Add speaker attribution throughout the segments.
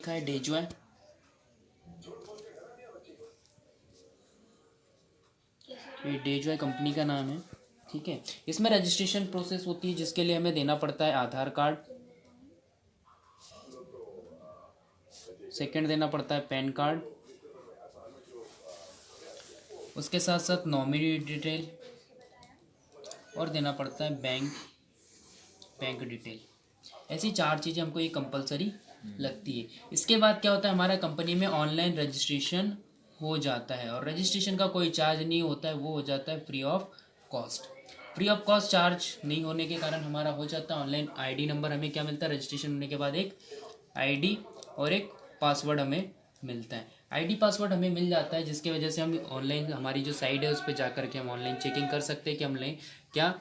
Speaker 1: है डेजो है। ये डेजो कंपनी का नाम है। ठीक है, इसमें रजिस्ट्रेशन प्रोसेस होती है जिसके लिए हमें देना पड़ता है आधार कार्ड, सेकंड देना पड़ता है पैन कार्ड, उसके साथ साथ नॉमिनी डिटेल और देना पड़ता है बैंक डिटेल। ऐसी 4 चीज़ें हमको ये कंपलसरी लगती है। इसके बाद क्या होता है, हमारा कंपनी में ऑनलाइन रजिस्ट्रेशन हो जाता है और रजिस्ट्रेशन का कोई चार्ज नहीं होता है, वो हो जाता है free of cost. Free of cost charge नहीं होने के कारण हमारा हो जाता है ऑनलाइन। आईडी नंबर हमें क्या मिलता है, रजिस्ट्रेशन होने के बाद एक आईडी और एक पासवर्ड हमें मिलता है। आईडी पासवर्ड हमें मिल जाता है जिसकी वजह से हम ऑनलाइन हमारी जो साइट है उस पर जा करके हम ऑनलाइन चेकिंग कर सकते हैं कि हमने क्या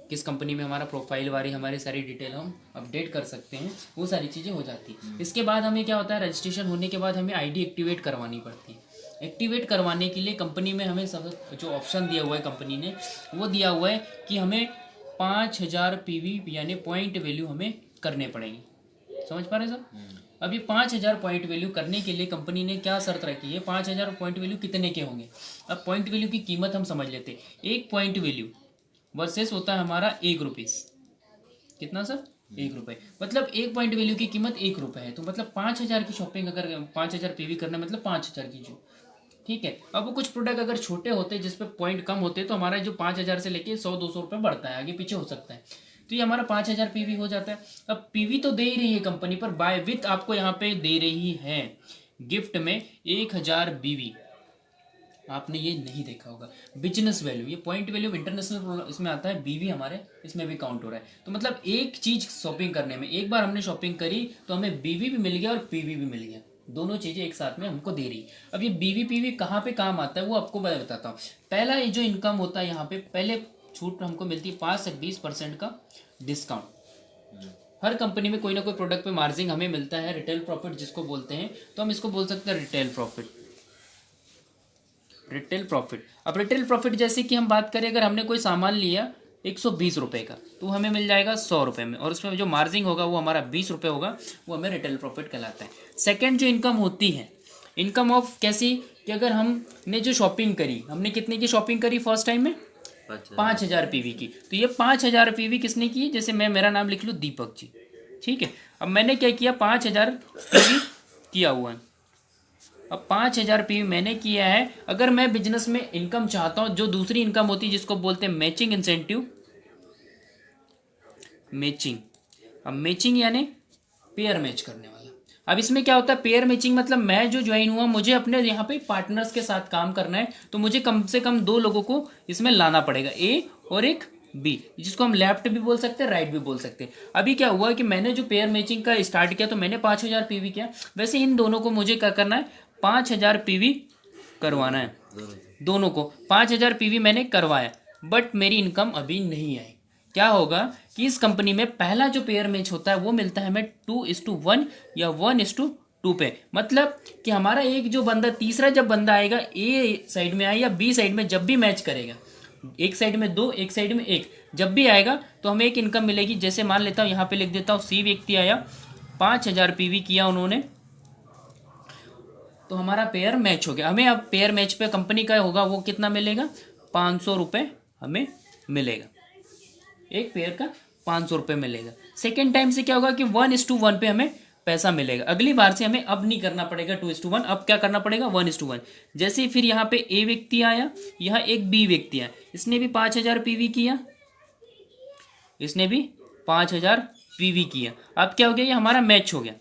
Speaker 1: किस कंपनी में हमारा प्रोफाइल वाली हमारी सारी डिटेल हम अपडेट कर सकते हैं, वो सारी चीज़ें हो जाती हैं। इसके बाद हमें क्या होता है, रजिस्ट्रेशन होने के बाद हमें आईडी एक्टिवेट करवानी पड़ती है। एक्टिवेट करवाने के लिए कंपनी में हमें सब जो ऑप्शन दिया हुआ है कंपनी ने, वो दिया हुआ है कि हमें 5000 PV यानी पॉइंट वैल्यू हमें करने पड़ेंगे। समझ पा रहे हैं सर? अभी 5000 पॉइंट वैल्यू करने के लिए कंपनी ने क्या शर्त रखी है, 5000 पॉइंट वैल्यू कितने के होंगे। अब पॉइंट वैल्यू की कीमत हम समझ लेते हैं। एक पॉइंट वैल्यू वर्सेस होता है हमारा 1 रुपीज़। कितना सर? 1 रुपये। मतलब एक पॉइंट वैल्यू की कीमत 1 रुपये है, तो मतलब 5000 की शॉपिंग अगर 5000 PV करना मतलब 5000 की जो। ठीक है, अब वो कुछ प्रोडक्ट अगर छोटे होते जिस पे पॉइंट कम होते तो हमारा जो 5000 से लेके 100-200 रुपये बढ़ता है, आगे पीछे हो सकता है। तो ये हमारा 5000 PV हो जाता है। अब PV तो दे ही रही है कंपनी, पर बाय विथ आपको यहाँ पे दे रही है गिफ्ट में 1000 BV। आपने ये नहीं देखा होगा, बिजनेस वैल्यू, ये पॉइंट वैल्यू इंटरनेशनल इसमें आता है, बीवी हमारे इसमें भी काउंट हो रहा है। तो मतलब एक चीज शॉपिंग करने में, एक बार हमने शॉपिंग करी तो हमें बीवी भी मिल गया और पीवी भी मिल गया, दोनों चीजें एक साथ में हमको दे रही। अब ये बीवी पीवी कहाँ पे काम आता है वो आपको मैं बताता हूँ। पहला ये जो इनकम होता है यहाँ पे, पहले छूट हमको मिलती है 5 से 20% का डिस्काउंट। हर कंपनी में कोई ना कोई प्रोडक्ट पे मार्जिन हमें मिलता है, रिटेल प्रॉफिट जिसको बोलते हैं, तो हम इसको बोल सकते हैं रिटेल प्रॉफिट। रिटेल प्रॉफिट, अब रिटेल प्रॉफिट जैसे कि हम बात करें, अगर हमने कोई सामान लिया 120 रुपये का तो हमें मिल जाएगा 100 रुपये में, और उसमें जो मार्जिन होगा वो हमारा 20 रुपये होगा, वो हमें रिटेल प्रॉफिट कहलाता है। सेकेंड जो इनकम होती है, इनकम ऑफ कैसी, कि अगर हमने जो शॉपिंग करी, हमने कितने की शॉपिंग करी फर्स्ट टाइम में, 5000 PV की, तो ये 5000 PV किसने की, जैसे मैं मेरा नाम लिख लूँ दीपक जी। ठीक है, अब मैंने क्या किया, 5000 PV किया हुआ है। अब 5000 PV मैंने किया है। अगर मैं बिजनेस में इनकम चाहता हूं, जो दूसरी इनकम होती है जिसको बोलते हैं मैचिंग इंसेंटिव, मैचिंग। अब मैचिंग यानी पेयर मैच करने वाला। अब इसमें क्या होता है, पेयर मैचिंग मतलब मैं जो ज्वाइन हुआ, मुझे अपने यहाँ पे पार्टनर्स के साथ काम करना है, तो मुझे कम से कम 2 लोगों को इसमें लाना पड़ेगा, ए और एक बी, जिसको हम लेफ्ट भी बोल सकते हैं राइट भी बोल सकते हैं। अभी क्या हुआ कि मैंने जो पेयर मैचिंग का स्टार्ट किया तो मैंने 5000 PV किया, वैसे इन दोनों को मुझे क्या करना है, 5000 PV करवाना है। दोनों को 5000 PV मैंने करवाया, बट मेरी इनकम अभी नहीं आई। क्या होगा कि इस कंपनी में पहला जो पेयर मैच होता है वो मिलता है हमें 2:1 या 1:2 पे। मतलब कि हमारा एक जो बंदा, तीसरा जब बंदा आएगा ए साइड में आए या बी साइड में, जब भी मैच करेगा, एक साइड में 2 एक साइड में 1, जब भी आएगा तो हमें एक इनकम मिलेगी। जैसे मान लेता हूँ, यहाँ पे लिख देता हूँ, सी व्यक्ति आया, 5000 PV किया उन्होंने, तो हमारा पेयर मैच हो गया। हमें अब पेयर मैच पे कंपनी का होगा वो कितना मिलेगा, 500 रुपये हमें मिलेगा, एक पेयर का 500 रुपये मिलेगा। सेकेंड टाइम से क्या होगा कि 1:1 पे हमें पैसा मिलेगा। अगली बार से हमें अब नहीं करना पड़ेगा 2:1, अब क्या करना पड़ेगा 1:1। जैसे ही फिर यहाँ पे ए व्यक्ति आया, यहाँ एक बी व्यक्ति आया, इसने भी 5000 PV किया, इसने भी 5000 PV किया। अब क्या हो गया, ये हमारा मैच हो गया,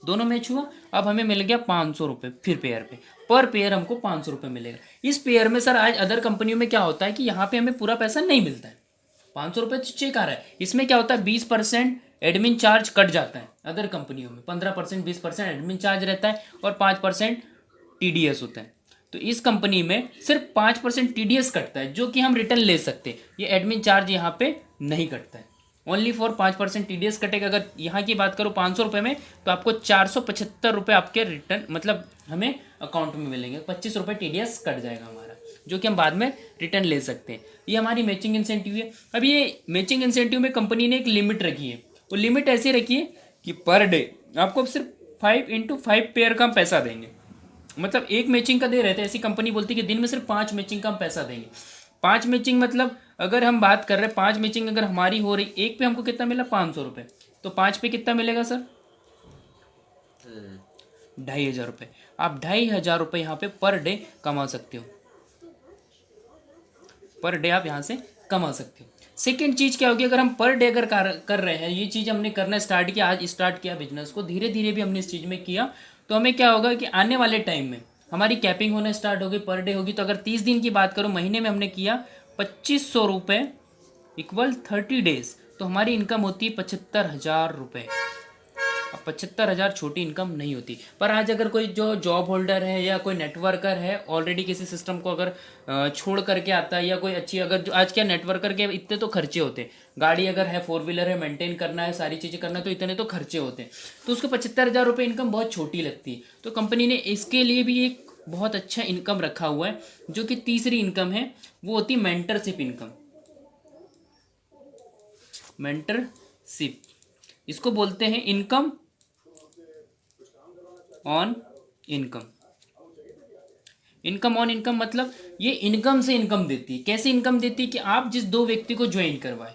Speaker 1: दोनों मैच हुआ। अब हमें मिल गया 500 रुपये, फिर पेयर पे, पर पेयर हमको 500 रुपये मिलेगा। इस पेयर में सर आज अदर कंपनियों में क्या होता है कि यहाँ पे हमें पूरा पैसा नहीं मिलता है, 500 रुपये चेक आ रहा है। इसमें क्या होता है, 20% एडमिन चार्ज कट जाता है। अदर कंपनियों में 15% 20% एडमिन चार्ज रहता है और 5% TDS होता है। तो इस कंपनी में सिर्फ 5% TDS कटता है, जो कि हम रिटर्न ले सकते हैं। ये एडमिन चार्ज यहाँ पे नहीं कटता है, ओनली फॉर 5% TDS कटेगा। अगर यहाँ की बात करो 500 रुपये में, तो आपको 475 रुपये आपके रिटर्न मतलब हमें अकाउंट में मिलेंगे, 25 रुपये TDS कट जाएगा हमारा, जो कि हम बाद में रिटर्न ले सकते हैं। ये हमारी मैचिंग इंसेंटिव है। अब ये मैचिंग इंसेंटिव में कंपनी ने एक लिमिट रखी है, वो लिमिट ऐसी रखी है कि पर डे आपको सिर्फ 5 पेयर का हम पैसा देंगे। मतलब एक मैचिंग का दे रहे थे, ऐसी कंपनी बोलती है कि दिन में सिर्फ 5 मैचिंग का हम पैसा देंगे। 5 मैचिंग मतलब अगर हम बात कर रहे हैं 5 मैचिंग अगर हमारी हो रही, एक पे हमको कितना मिला 500 रुपये, तो 5 पे कितना मिलेगा सर 2,500 रुपये। आप 2,500 रुपये यहाँ पे पर डे कमा सकते हो, पर डे आप यहाँ से कमा सकते हो। सेकेंड चीज़ क्या होगी, अगर हम पर डे अगर कर रहे हैं, ये चीज़ हमने करना स्टार्ट किया, आज स्टार्ट किया बिजनेस को, धीरे धीरे भी हमने इस चीज़ में किया, तो हमें क्या होगा कि आने वाले टाइम में हमारी कैपिंग होना स्टार्ट होगी, पर डे होगी। तो अगर 30 दिन की बात करूँ, महीने में हमने किया 2,500 रुपये इक्वल 30 डेज, तो हमारी इनकम होती है 75,000 रुपये। अब 75,000 छोटी इनकम नहीं होती। पर आज अगर कोई जो जॉब होल्डर है या कोई नेटवर्कर है, ऑलरेडी किसी सिस्टम को अगर छोड़ करके आता है, या कोई अच्छी अगर जो आज क्या नेटवर्कर के इतने तो खर्चे होते हैं, गाड़ी अगर है 4 व्हीलर है, मेंटेन करना है, सारी चीज़ें करना है, तो इतने तो खर्चे होते हैं, तो उसको 75,000 रुपये इनकम बहुत छोटी लगती है। तो कंपनी ने इसके लिए भी एक बहुत अच्छा इनकम रखा हुआ है, जो कि तीसरी इनकम है, वो होती है मेंटरशिप इनकम। मेंटरशिप इसको बोलते हैं income on income. Income on income मतलब ये इनकम से इनकम देती है। कैसे इनकम देती है कि आप जिस 2 व्यक्ति को ज्वाइन करवाए,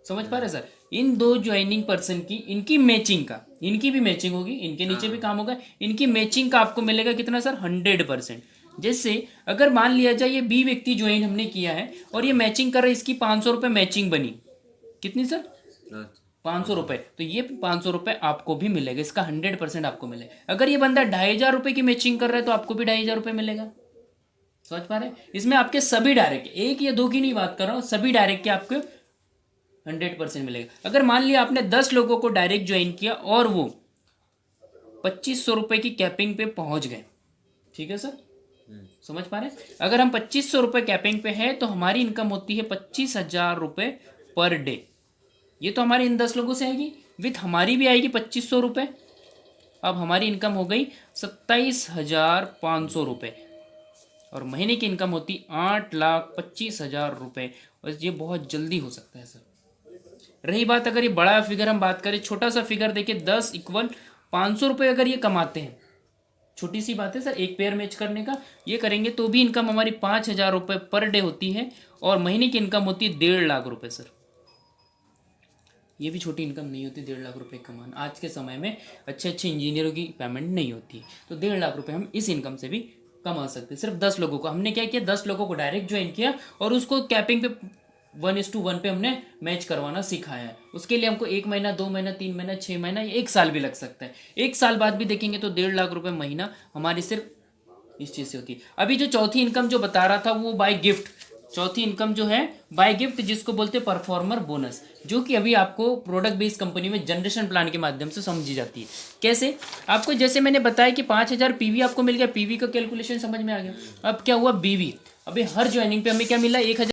Speaker 1: समझ पा रहे सर, इन 2 ज्वाइनिंग पर्सन की, इनकी मैचिंग का, इनकी भी मैचिंग होगी, इनके नीचे भी काम होगा, इनकी मैचिंग का आपको मिलेगा कितना सर 100%। जैसे अगर मान लिया जाए ये 20 व्यक्ति ज्वाइन हमने किया है और ये मैचिंग कर रहा है, इसकी 500 रुपये मैचिंग बनी, कितनी सर 500 रुपये, तो ये 500 रुपये आपको भी मिलेगा, इसका 100% आपको मिलेगा। अगर ये बंदा 2,500 रुपये की मैचिंग कर रहा है तो आपको भी 2,500 रुपये मिलेगा। समझ पा रहे हैं, इसमें आपके सभी डायरेक्ट, एक या 2 की नहीं बात कर रहा हूँ, सभी डायरेक्ट के आपको 100% मिलेगा। अगर मान लिया आपने 10 लोगों को डायरेक्ट ज्वाइन किया और वो 2,500 रुपये की कैपिंग पे पहुंच गए, ठीक है सर, समझ पा रहे हैं। अगर हम 2,500 रुपये कैपिंग पे है तो हमारी इनकम होती है 25,000 रुपये पर डे। ये तो हमारे इन 10 लोगों से आएगी, विथ हमारी भी आएगी 2,500 रुपये। अब हमारी इनकम हो गई 27,500 रुपये, और महीने की इनकम होती 8,25,000 रुपये, और ये बहुत जल्दी हो सकता है सर। रही बात अगर ये बड़ा फिगर हम बात करें, छोटा सा फिगर देखिए 10 इक्वल 500 रुपये अगर ये कमाते हैं, छोटी सी बात है सर, एक पेयर मैच करने का, ये करेंगे तो भी इनकम हमारी 5,000 रुपये पर डे होती है, और महीने की इनकम होती है 1.5 लाख रुपये सर। ये भी छोटी इनकम नहीं होती 1.5 लाख रुपए कमाना, आज के समय में अच्छे अच्छे इंजीनियरों की पेमेंट नहीं होती है, तो 1.5 लाख रुपए हम इस इनकम से भी कमा सकते हैं। सिर्फ 10 लोगों को हमने क्या किया, 10 लोगों को डायरेक्ट ज्वाइन किया और उसको कैपिंग पे 1:1 पे हमने मैच करवाना सिखाया है। उसके लिए हमको 1 महीना, 2 महीना, 3 महीना, 6 महीना या 1 साल भी लग सकता है। 1 साल बाद भी देखेंगे तो 1.5 लाख रुपए महीना हमारी सिर्फ इस चीज़ से होती है। अभी जो चौथी इनकम जो बता रहा था वो बाय गिफ्ट, चौथी इनकम जो है बाय गिफ्ट, जिसको बोलते हैं परफॉर्मर बोनस, जो कि अभी आपको प्रोडक्ट बेस्ड कंपनी में जनरेशन प्लान के माध्यम से समझी जाती है। कैसे, आपको जैसे मैंने बताया कि 5,000 पीवी आपको मिल गया, पीवी का कैलकुलेशन समझ में आ गया। अब क्या हुआ बीवी, अभी हर ज्वाइनिंग पे हमें क्या मिला 1,000